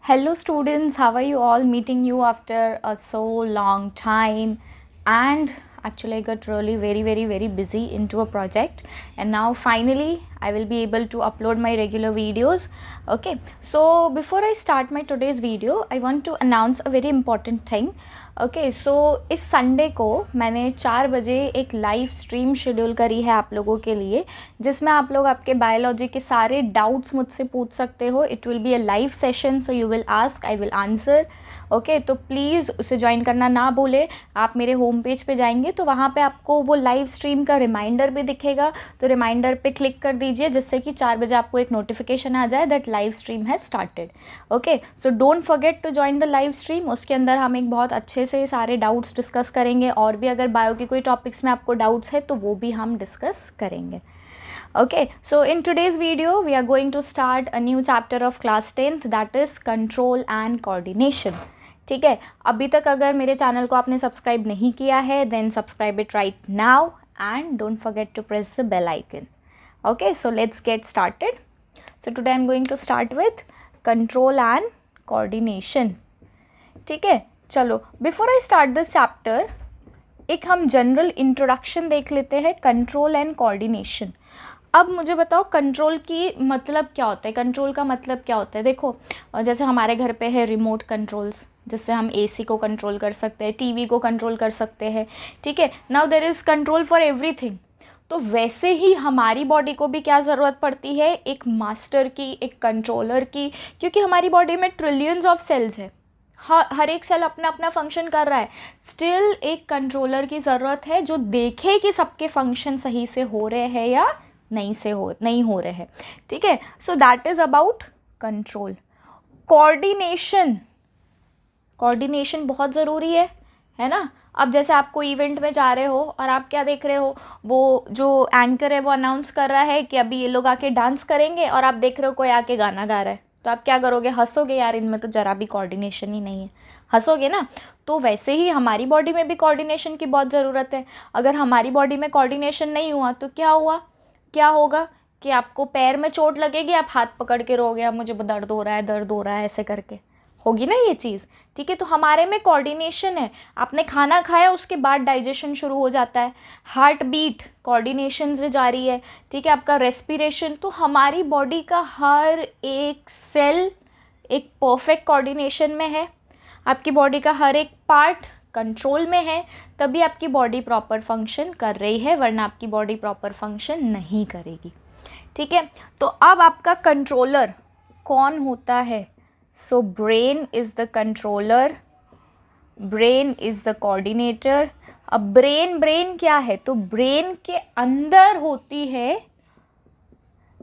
Hello students, how are you all? Meeting you after a so long time, and actually I got really very busy into a project, and now finally I will be able to upload my regular videos. Okay, so before I start my today's video, I want to announce a very important thing. Okay so इस Sunday को मैंने 4 बजे एक live stream schedule करी है आप लोगों के लिए, जिसमें आप लोग आपके बायोलॉजी के सारे डाउट्स मुझसे पूछ सकते हो. It will be a live session, so you will ask, I will answer. Okay, तो प्लीज़ उसे ज्वाइन करना ना भूले. आप मेरे होम पेज पे जाएंगे तो वहाँ पे आपको वो लाइव स्ट्रीम का रिमाइंडर भी दिखेगा, तो रिमाइंडर पे क्लिक कर दीजिए जिससे कि 4 बजे आपको एक नोटिफिकेशन आ जाए that live stream has started. Okay, so don't forget to join the live stream. उसके अंदर हम एक बहुत अच्छे से सारे डाउट्स डिस्कस करेंगे, और भी अगर बायो की कोई टॉपिक्स में आपको डाउट्स है तो वो भी हम डिस्कस करेंगे. Okay, so in today's video we are going to start a new chapter of class 10th, that is control and coordination. ठीक है, अभी तक अगर मेरे चैनल को आपने सब्सक्राइब नहीं किया है then subscribe it right now and don't forget to press the bell icon. Okay, so let's get started. So today I'm going to start with control and coordination. ठीक है, चलो before I start this chapter एक हम general introduction देख लेते हैं control and coordination. अब मुझे बताओ कंट्रोल की मतलब क्या होता है, कंट्रोल का मतलब क्या होता है. देखो, जैसे हमारे घर पे है रिमोट कंट्रोल्स, जिससे हम एसी को कंट्रोल कर सकते हैं, टीवी को कंट्रोल कर सकते हैं. ठीक है, now there is control for everything. तो वैसे ही हमारी बॉडी को भी क्या ज़रूरत पड़ती है, एक मास्टर की, एक कंट्रोलर की, क्योंकि हमारी बॉडी में ट्रिलियंस ऑफ सेल्स है. हर एक सेल अपना अपना फंक्शन कर रहा है. स्टिल एक कंट्रोलर की ज़रूरत है जो देखे कि सबके फंक्शन सही से हो रहे हैं या नहीं हो रहे हैं. ठीक है, so that is about control. Coordination बहुत ज़रूरी है ना. अब जैसे आप कोई इवेंट में जा रहे हो और आप क्या देख रहे हो, वो जो एंकर है वो अनाउंस कर रहा है कि अभी ये लोग आके डांस करेंगे, और आप देख रहे हो कोई आके गाना गा रहा है, तो आप क्या करोगे, हंसोगे, यार इनमें तो ज़रा भी कोऑर्डिनेशन ही नहीं है, हंसोगे ना. तो वैसे ही हमारी बॉडी में भी कोऑर्डिनेशन की बहुत ज़रूरत है. अगर हमारी बॉडी में कोऑर्डिनेशन नहीं हुआ तो क्या होगा कि आपको पैर में चोट लगेगी, आप हाथ पकड़ के रोगे, अब मुझे दर्द हो रहा है ऐसे करके होगी ना ये चीज़. ठीक है, तो हमारे में कोऑर्डिनेशन है. आपने खाना खाया, उसके बाद डाइजेशन शुरू हो जाता है. हार्ट बीट कोऑर्डिनेशन से जारी है. ठीक है, आपका रेस्पिरेशन. तो हमारी बॉडी का हर एक सेल एक परफेक्ट कोऑर्डिनेशन में है. आपकी बॉडी का हर एक पार्ट कंट्रोल में है, तभी आपकी बॉडी प्रॉपर फंक्शन कर रही है, वरना आपकी बॉडी प्रॉपर फंक्शन नहीं करेगी. ठीक है, तो अब आपका कंट्रोलर कौन होता है. So brain is the controller, brain is the coordinator. अब ब्रेन क्या है, तो ब्रेन के अंदर होती है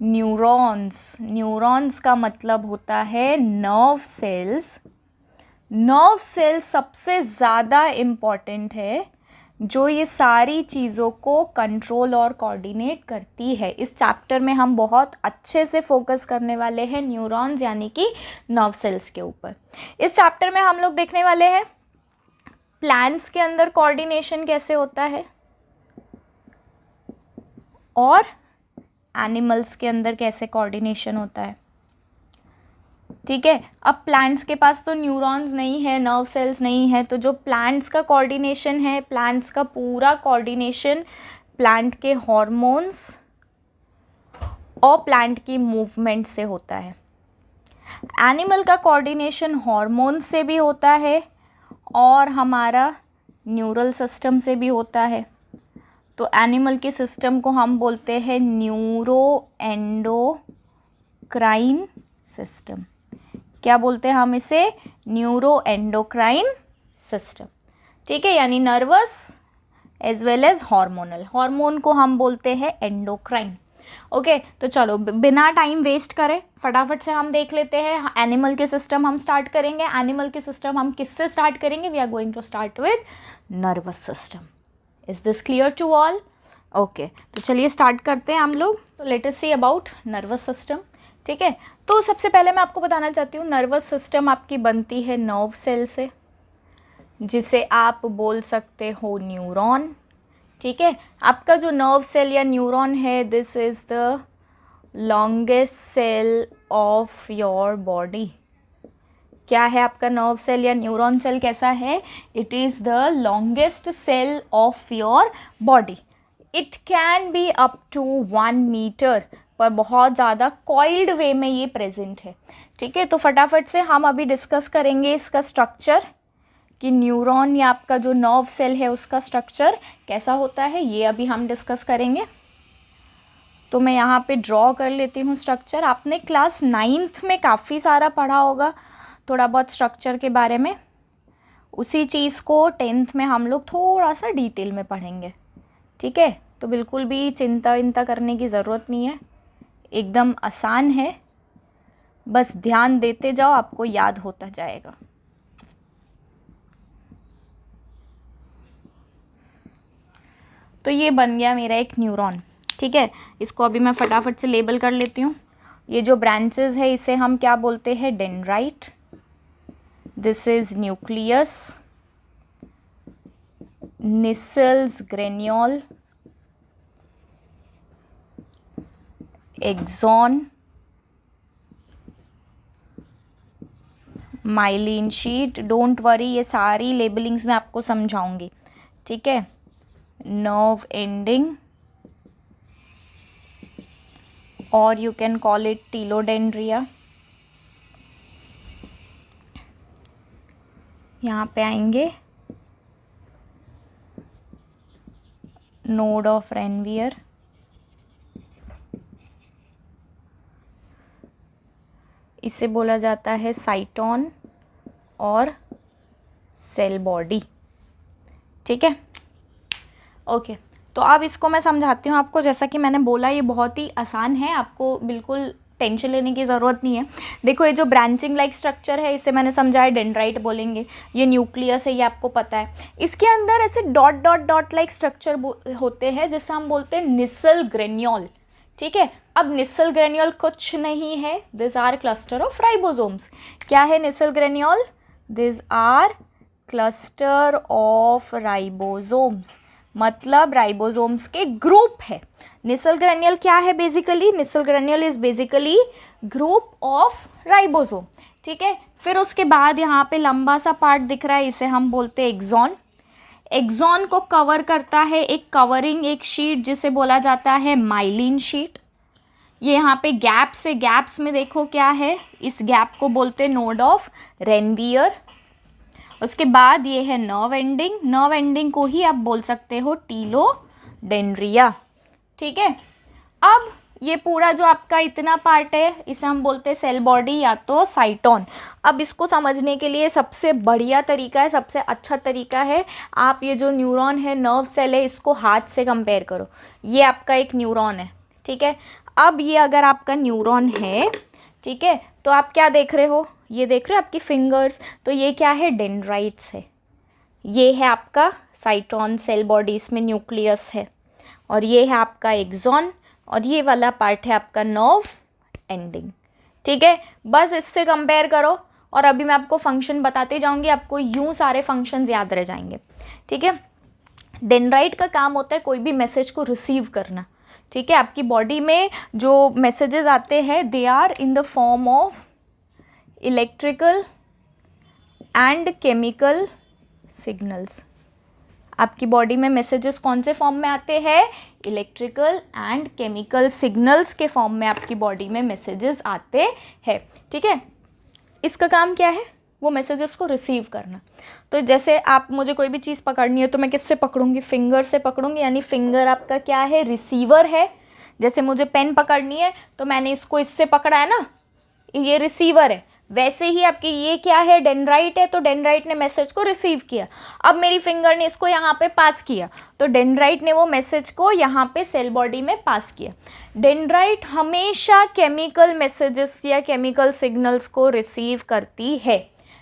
न्यूरॉन्स का मतलब होता है नर्व सेल्स. नर्व सेल सबसे ज़्यादा इम्पॉर्टेंट है, जो ये सारी चीज़ों को कंट्रोल और कोऑर्डिनेट करती है. इस चैप्टर में हम बहुत अच्छे से फोकस करने वाले हैं न्यूरॉन्स यानी कि नर्व सेल्स के ऊपर. इस चैप्टर में हम लोग देखने वाले हैं प्लांट्स के अंदर कोऑर्डिनेशन कैसे होता है, और एनिमल्स के अंदर कैसे कोऑर्डिनेशन होता है. ठीक है, अब प्लांट्स के पास तो न्यूरॉन्स नहीं है, नर्व सेल्स नहीं है, तो जो प्लांट्स का कोऑर्डिनेशन है, प्लांट्स का पूरा कोऑर्डिनेशन प्लांट के हॉर्मोन्स और प्लांट की मूवमेंट से होता है. एनिमल का कोऑर्डिनेशन हार्मोन से भी होता है और हमारा न्यूरल सिस्टम से भी होता है. तो एनिमल के सिस्टम को हम बोलते हैं न्यूरो एंडोक्राइन सिस्टम. क्या बोलते हैं हम इसे, न्यूरो एंडोक्राइन सिस्टम. ठीक है, यानी nervous as well as hormonal. Hormone को हम बोलते हैं एंडोक्राइन. ओके, तो चलो बिना टाइम वेस्ट करें फटाफट से हम देख लेते हैं. एनिमल के सिस्टम हम स्टार्ट करेंगे. एनिमल के सिस्टम हम किससे स्टार्ट करेंगे, we are going to start with nervous system. Is this clear to all. Okay, तो चलिए स्टार्ट करते हैं हम लोग. तो let us see about nervous system. ठीक है, तो सबसे पहले मैं आपको बताना चाहती हूँ नर्वस सिस्टम आपकी बनती है नर्व सेल से, जिसे आप बोल सकते हो न्यूरॉन. ठीक है, आपका जो नर्व सेल या न्यूरॉन है, this is the longest cell of your body. क्या है आपका नर्व सेल या न्यूरॉन सेल कैसा है? It is the longest cell of your body. It can be up to 1 metre, पर बहुत ज़्यादा कॉइल्ड वे में ये प्रेजेंट है. ठीक है, तो फटाफट से हम अभी डिस्कस करेंगे इसका स्ट्रक्चर, कि न्यूरॉन या आपका जो नर्व सेल है उसका स्ट्रक्चर कैसा होता है, ये अभी हम डिस्कस करेंगे. तो मैं यहाँ पे ड्रॉ कर लेती हूँ स्ट्रक्चर. आपने क्लास 9th में काफ़ी सारा पढ़ा होगा थोड़ा बहुत स्ट्रक्चर के बारे में. उसी चीज़ को 10th में हम लोग थोड़ा सा डिटेल में पढ़ेंगे. ठीक है, तो बिल्कुल भी चिंता विंता करने की ज़रूरत नहीं है, एकदम आसान है. बस ध्यान देते जाओ, आपको याद होता जाएगा. तो ये बन गया मेरा एक न्यूरॉन. ठीक है, इसको अभी मैं फटाफट से लेबल कर लेती हूँ. ये जो ब्रांचेस है इसे हम क्या बोलते हैं? Dendrite. This is nucleus, Nissl's granule, axon, myelin sheath. Don't worry, ये सारी लेबलिंग्स मैं आपको समझाऊंगी. ठीक है, nerve ending, or you can call it telodendria. यहाँ पे आएंगे node of Ranvier, इसे बोला जाता है साइटोन और सेल बॉडी. ठीक है, ओके. तो अब इसको मैं समझाती हूँ आपको. जैसा कि मैंने बोला ये बहुत ही आसान है, आपको बिल्कुल टेंशन लेने की ज़रूरत नहीं है. देखो, ये जो ब्रांचिंग लाइक स्ट्रक्चर है इसे मैंने समझाया डेंड्राइट बोलेंगे. ये न्यूक्लियस है, ये आपको पता है. इसके अंदर ऐसे dot dot dot like structure होते हैं जिससे हम बोलते हैं निसल ग्रेन्यूल. ठीक है, अब निसल ग्रेन्यूल कुछ नहीं है, this are cluster of ribosomes. क्या है Nissl granule? This are cluster of ribosomes, मतलब राइबोसोम्स के ग्रुप है. निसल ग्रेन्यूल क्या है basically? Nissl granule is basically group of ribosome. ठीक है, फिर उसके बाद यहाँ पे लंबा सा पार्ट दिख रहा है, इसे हम बोलते हैं एक्सॉन. एक्सॉन को कवर करता है एक कवरिंग, एक शीट जिसे बोला जाता है माइलिन शीट. ये यहाँ पे गैप्स है, गैप्स में देखो क्या है, इस गैप को बोलते हैं नोड ऑफ रेनवियर. उसके बाद ये है नर्व एंडिंग. नर्व एंडिंग को ही आप बोल सकते हो टीलोडेंड्रिया. ठीक है, अब ये पूरा जो आपका इतना पार्ट है इसे हम बोलते हैं सेल बॉडी या तो साइटोन. अब इसको समझने के लिए सबसे बढ़िया तरीका है, सबसे अच्छा तरीका है, आप ये जो न्यूरॉन है, नर्व सेल है, इसको हाथ से कंपेयर करो. ये आपका एक न्यूरॉन है. ठीक है, अब ये अगर आपका न्यूरॉन है, ठीक है, तो आप क्या देख रहे हो? ये देख रहे हो आपकी फिंगर्स. तो ये क्या है? डेंड्राइट्स है. ये है आपका साइटोन सेल बॉडी, इसमें न्यूक्लियस है. और ये है आपका एक्सॉन, और ये वाला पार्ट है आपका नर्व एंडिंग. ठीक है, बस इससे कंपेयर करो. और अभी मैं आपको फंक्शन बताते जाऊंगी, आपको यूं सारे फंक्शंस याद रह जाएंगे. ठीक है, डेंड्राइट का काम होता है कोई भी मैसेज को रिसीव करना. ठीक है, आपकी बॉडी में जो मैसेजेस आते हैं they are in the form of electrical and chemical signals. आपकी बॉडी में मैसेजेस कौन से फॉर्म में आते हैं? इलेक्ट्रिकल एंड केमिकल सिग्नल्स के फॉर्म में आपकी बॉडी में मैसेजेस आते हैं. ठीक है, इसका काम क्या है? वो मैसेजेस को रिसीव करना. तो जैसे आप मुझे कोई भी चीज़ पकड़नी है तो मैं किससे पकड़ूंगी? फिंगर से पकड़ूंगी, यानी फिंगर आपका क्या है? रिसीवर है. जैसे मुझे पेन पकड़नी है तो मैंने इसको इससे पकड़ा है ना, ये रिसीवर है. वैसे ही आपकी ये क्या है? डेंड्राइट है. तो डेंड्राइट ने मैसेज को रिसीव किया. अब मेरी फिंगर ने इसको यहाँ पे पास किया, तो डेंड्राइट ने वो मैसेज को यहाँ पे सेल बॉडी में पास किया. डेंड्राइट हमेशा केमिकल मैसेजेस या केमिकल सिग्नल्स को रिसीव करती है.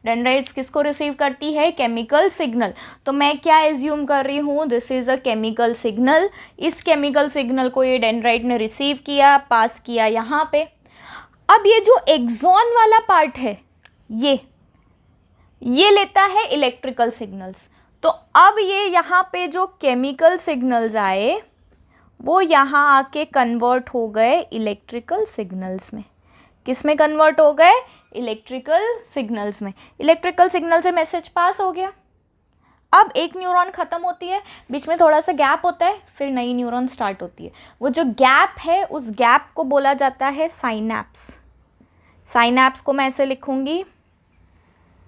डेंड्राइट्स किसको रिसीव करती है? Chemical signal. तो मैं क्या एज्यूम कर रही हूँ? This is a chemical signal. इस केमिकल सिग्नल को ये डेंड्राइट ने रिसीव किया, पास किया यहाँ पे. अब ये जो एक्सॉन वाला पार्ट है ये लेता है इलेक्ट्रिकल सिग्नल्स. तो अब ये यहाँ पे जो केमिकल सिग्नल्स आए वो यहाँ आके कन्वर्ट हो गए इलेक्ट्रिकल सिग्नल्स में. किस में कन्वर्ट हो गए, इलेक्ट्रिकल सिग्नल्स में। इलेक्ट्रिकल सिग्नल से मैसेज पास हो गया। अब एक न्यूरॉन ख़त्म होती है, बीच में थोड़ा सा गैप होता है, फिर नई न्यूरॉन स्टार्ट होती है। वो जो गैप है उस गैप को बोला जाता है साइनैप्स। साइनैप्स को मैं ऐसे लिखूंगी,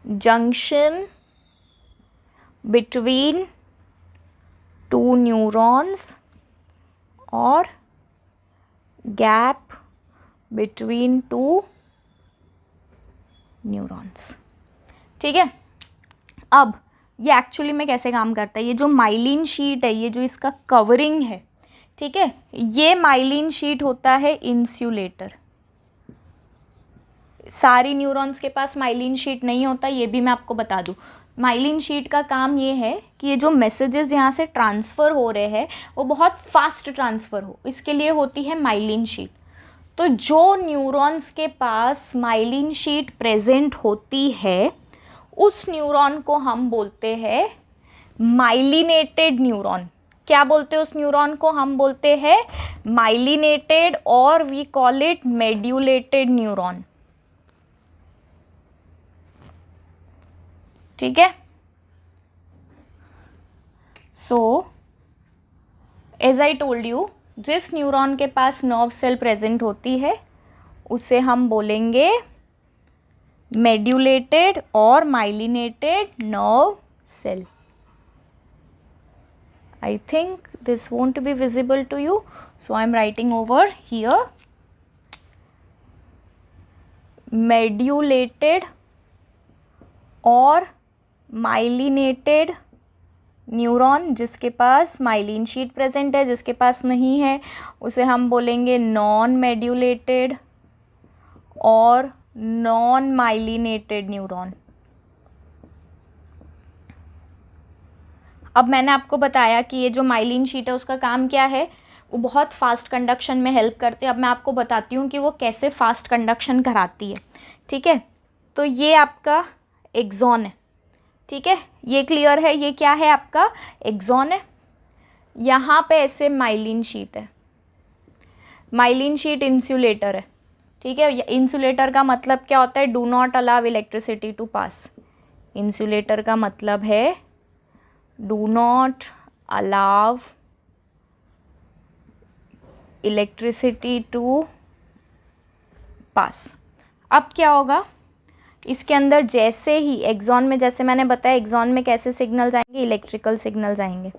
जंक्शन बिटवीन टू न्यूरॉन्स और गैप बिटवीन टू न्यूरॉन्स। ठीक है, अब ये एक्चुअली में कैसे काम करता है, ये जो माइलिन शीट है, ये जो इसका कवरिंग है, ठीक है, ये माइलिन शीट होता है इंसुलेटर। सारी न्यूरॉन्स के पास माइलिन शीट नहीं होता, ये भी मैं आपको बता दूं। माइलिन शीट का काम ये है कि ये जो मैसेजेस यहाँ से ट्रांसफ़र हो रहे हैं वो बहुत फास्ट ट्रांसफ़र हो, इसके लिए होती है माइलिन शीट। तो जो न्यूरॉन्स के पास माइलिन शीट प्रेजेंट होती है उस न्यूरॉन को हम बोलते हैं माइलिनेटेड न्यूरॉन। क्या बोलते हैं उस न्यूरॉन को, हम बोलते हैं माइलिनेटेड, और we call it medullated neuron. ठीक है, so as I told you, जिस न्यूरॉन के पास नर्व सेल प्रेजेंट होती है उसे हम बोलेंगे मेड्यूलेटेड और myelinated nerve cell. I think this won't be visible to you, so I am writing over here मेड्यूलेटेड और माइलिनेटेड न्यूरॉन। जिसके पास माइलिन शीट प्रेजेंट है, जिसके पास नहीं है उसे हम बोलेंगे नॉन मेड्यूलेटेड और नॉन माइलिनेटेड न्यूरॉन। अब मैंने आपको बताया कि ये जो माइलिन शीट है उसका काम क्या है, वो बहुत फास्ट कंडक्शन में हेल्प करती है। अब मैं आपको बताती हूँ कि वो कैसे फास्ट कंडक्शन कराती है। ठीक है, तो ये आपका एक्सॉन है। ठीक है, ये क्लियर है, ये क्या है आपका एक्सॉन है। यहाँ पे ऐसे माइलिन शीट है, माइलिन शीट इंसुलेटर है। ठीक है, इंसुलेटर का मतलब क्या होता है, do not allow electricity to pass. Insulator का मतलब है do not allow electricity to pass. अब क्या होगा, इसके अंदर जैसे ही एक्सॉन में, जैसे मैंने बताया एक्सॉन में कैसे सिग्नल्स आएंगे, इलेक्ट्रिकल सिग्नल्स आएंगे।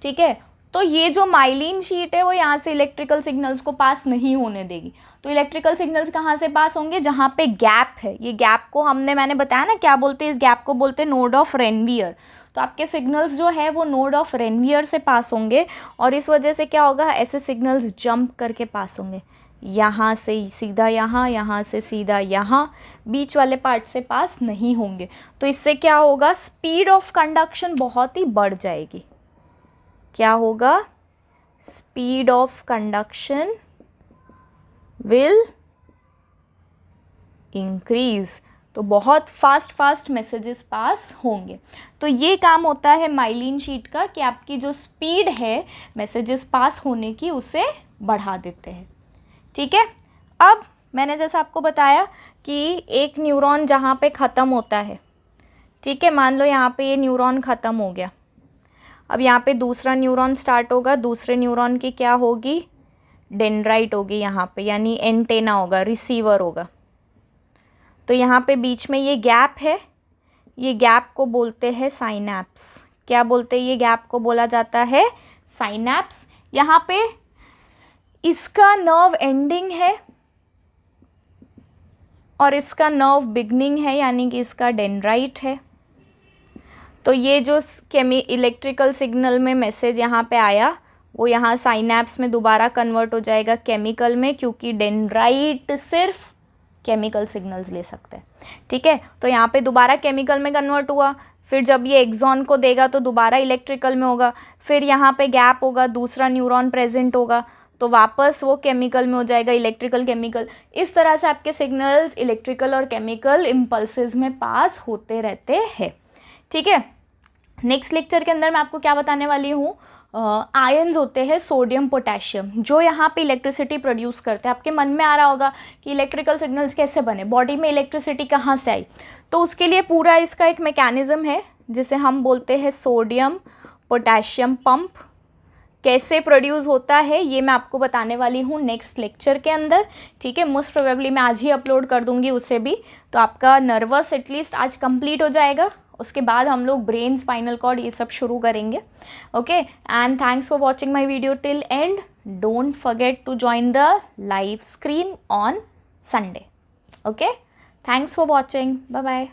ठीक है, तो ये जो माइलिन शीट है वो यहाँ से इलेक्ट्रिकल सिग्नल्स को पास नहीं होने देगी। तो इलेक्ट्रिकल सिग्नल्स कहाँ से पास होंगे, जहाँ पे गैप है। ये गैप को मैंने बताया ना क्या बोलते हैं, इस गैप को बोलते हैं नोड ऑफ रेनवियर। तो आपके सिग्नल्स जो है वो नोड ऑफ रेनवियर से पास होंगे और इस वजह से क्या होगा, ऐसे सिग्नल्स जंप करके पास होंगे। यहाँ से सीधा यहाँ, यहाँ से सीधा यहाँ, बीच वाले पार्ट से पास नहीं होंगे। तो इससे क्या होगा, स्पीड ऑफ कंडक्शन बहुत ही बढ़ जाएगी। क्या होगा, speed of conduction will increase. तो बहुत फास्ट मैसेजेस पास होंगे। तो ये काम होता है माइलिन शीट का कि आपकी जो स्पीड है मैसेजेस पास होने की उसे बढ़ा देते हैं। ठीक है, अब मैंने जैसा आपको बताया कि एक न्यूरॉन जहाँ पे ख़त्म होता है, ठीक है, मान लो यहाँ पे ये न्यूरॉन ख़त्म हो गया, अब यहाँ पे दूसरा न्यूरॉन स्टार्ट होगा। दूसरे न्यूरॉन की क्या होगी, डेंड्राइट होगी यहाँ पे, यानी एंटेना होगा, रिसीवर होगा। तो यहाँ पे बीच में ये गैप है, ये गैप को बोलते हैं साइनैप्स। क्या बोलते हैं, ये गैप को बोला जाता है साइनैप्स। यहाँ पे इसका नर्व एंडिंग है और इसका नर्व बिगनिंग है, यानी कि इसका डेंड्राइट है। तो ये जो इलेक्ट्रिकल सिग्नल में मैसेज यहाँ पे आया वो यहाँ साइनैप्स में दोबारा कन्वर्ट हो जाएगा केमिकल में, क्योंकि डेंड्राइट सिर्फ केमिकल सिग्नल्स ले सकते हैं। ठीक है, तो यहाँ पे दोबारा केमिकल में कन्वर्ट हुआ, फिर जब ये एक्सॉन को देगा तो दोबारा इलेक्ट्रिकल में होगा, फिर यहाँ पे गैप होगा, दूसरा न्यूरॉन प्रेजेंट होगा, तो वापस वो केमिकल में हो जाएगा, इलेक्ट्रिकल केमिकल। इस तरह से आपके सिग्नल्स इलेक्ट्रिकल और केमिकल इम्पल्सेस में पास होते रहते हैं। ठीक है, नेक्स्ट लेक्चर के अंदर मैं आपको क्या बताने वाली हूँ, आयन्स होते हैं सोडियम पोटेशियम, जो यहाँ पे इलेक्ट्रिसिटी प्रोड्यूस करते हैं। आपके मन में आ रहा होगा कि इलेक्ट्रिकल सिग्नल्स कैसे बने, बॉडी में इलेक्ट्रिसिटी कहाँ से आई, तो उसके लिए पूरा इसका एक मैकेनिज़्म है जिसे हम बोलते हैं सोडियम पोटेशियम पंप। कैसे प्रोड्यूस होता है ये मैं आपको बताने वाली हूँ नेक्स्ट लेक्चर के अंदर, ठीक है। मोस्ट प्रोबेबली मैं आज ही अपलोड कर दूँगी उसे भी, तो आपका नर्वस एटलीस्ट आज कंप्लीट हो जाएगा। उसके बाद हम लोग ब्रेन, स्पाइनल कॉर्ड ये सब शुरू करेंगे, okay. And thanks for watching my video till end. Don't forget to join the live screen on Sunday, okay. Thanks for watching, bye bye.